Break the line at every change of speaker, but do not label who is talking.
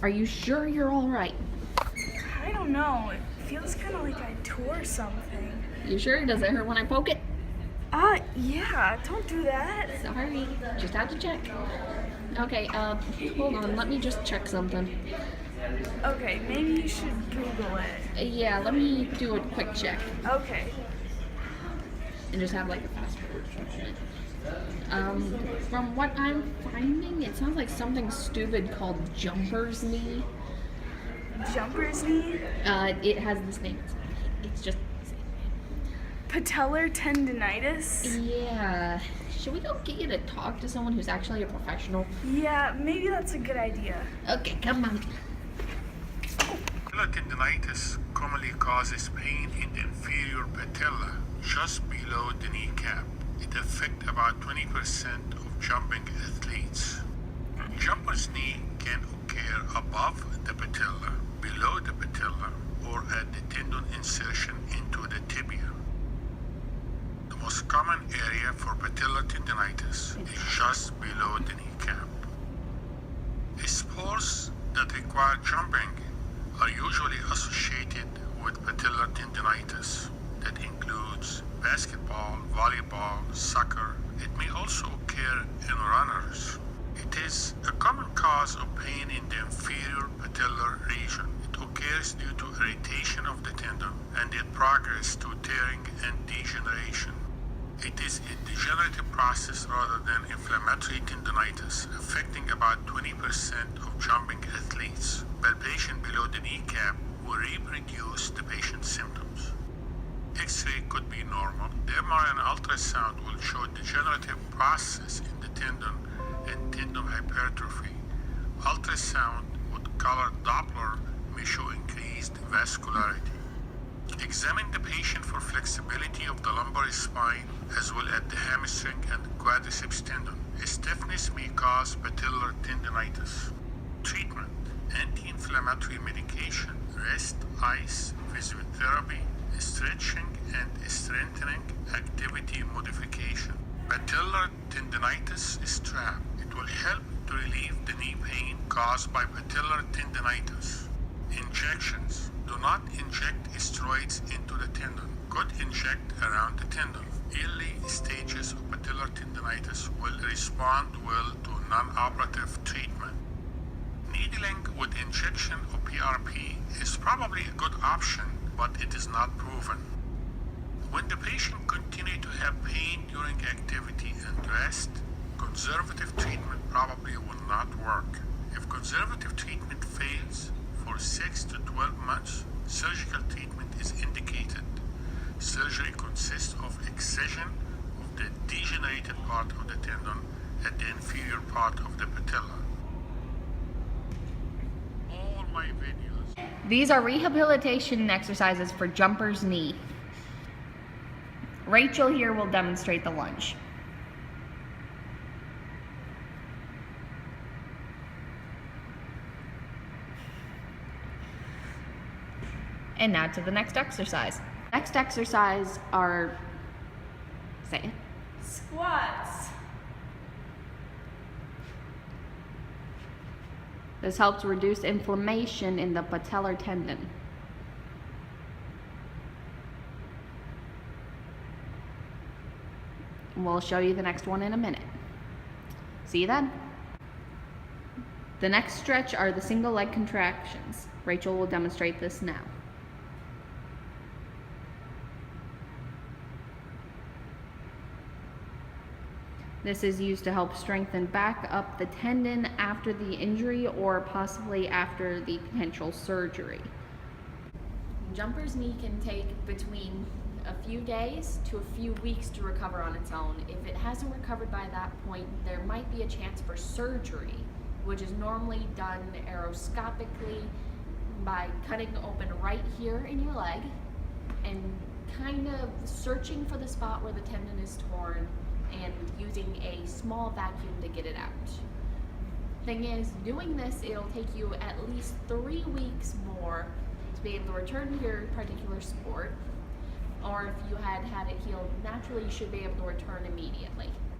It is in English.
Are you sure you're all right?
I don't know. It feels kind of like I tore something.
You sure? Does it hurt when I poke it?
Yeah. Don't do that.
Sorry, just had to check. Okay, hold on, let me just check something.
Okay, maybe you should Google it.
Yeah, let me do a quick check
Okay.
and just have like a fast forward. From what I'm finding, it sounds like something stupid called jumper's knee.
Jumper's knee?
It has this name. It's just.
Patellar tendinitis?
Yeah. Should we go get you to talk to someone who's actually a professional?
Yeah, maybe that's a good idea.
Okay, come on.
Patellar tendinitis commonly causes pain in the inferior patella, just below the kneecap. It affects about 20% of jumping athletes. Jumper's knee can occur above the patella, below the patella, or at the tendon insertion into the tibia. The most common area for patellar tendinitis is just below the kneecap. Sports that require jumping are usually associated with patellar tendinitis. That includes basketball, volleyball, soccer. It may also occur in runners. It is a common cause of pain in the inferior patellar region. It occurs due to irritation of the tendon and it progresses to tearing and degeneration. It is a degenerative process rather than inflammatory tendinitis, affecting about 20% of jumping athletes. Palpation below the kneecap will reproduce the patient's symptoms. X-ray could be normal. The MRI and ultrasound will show degenerative process in the tendon and tendon hypertrophy. Ultrasound with color Doppler may show increased vascularity. Examine the patient for flexibility of the lumbar spine as well as the hamstring and quadriceps tendon. Stiffness may cause patellar tendinitis. Treatment: anti-inflammatory medication, rest, ice, physiotherapy, stretching and strengthening, activity modification. Patellar tendinitis strap. It will help to relieve the knee pain caused by patellar tendinitis. Injections. Do not inject steroids into the tendon. Could inject around the tendon. Early stages of patellar tendinitis will respond well to non-operative treatment. Needling with injection of PRP is probably a good option, but it is not proven. When the patient continues to have pain during activity and rest, conservative treatment probably will not work. If conservative treatment fails for 6 to 12 months, surgical treatment is indicated. Surgery consists of excision of the degenerated part of the tendon at the inferior part of the patella. All my videos.
These are rehabilitation exercises for jumper's knee. Rachel here will demonstrate the lunge. And now to the next exercise. Next exercise are, say it.
Squats.
This helps reduce inflammation in the patellar tendon. We'll show you the next one in a minute. See you then. The next stretch are the single leg contractions. Rachel will demonstrate this now. This is used to help strengthen back up the tendon after the injury or possibly after the potential surgery. Jumper's knee can take between a few days to a few weeks to recover on its own. If it hasn't recovered by that point, there might be a chance for surgery, which is normally done arthroscopically by cutting open right here in your leg and kind of searching for the spot where the tendon is torn and using a small vacuum to get it out. Thing is, doing this, it'll take you at least 3 weeks more to be able to return to your particular sport, or if you had it healed naturally, you should be able to return immediately.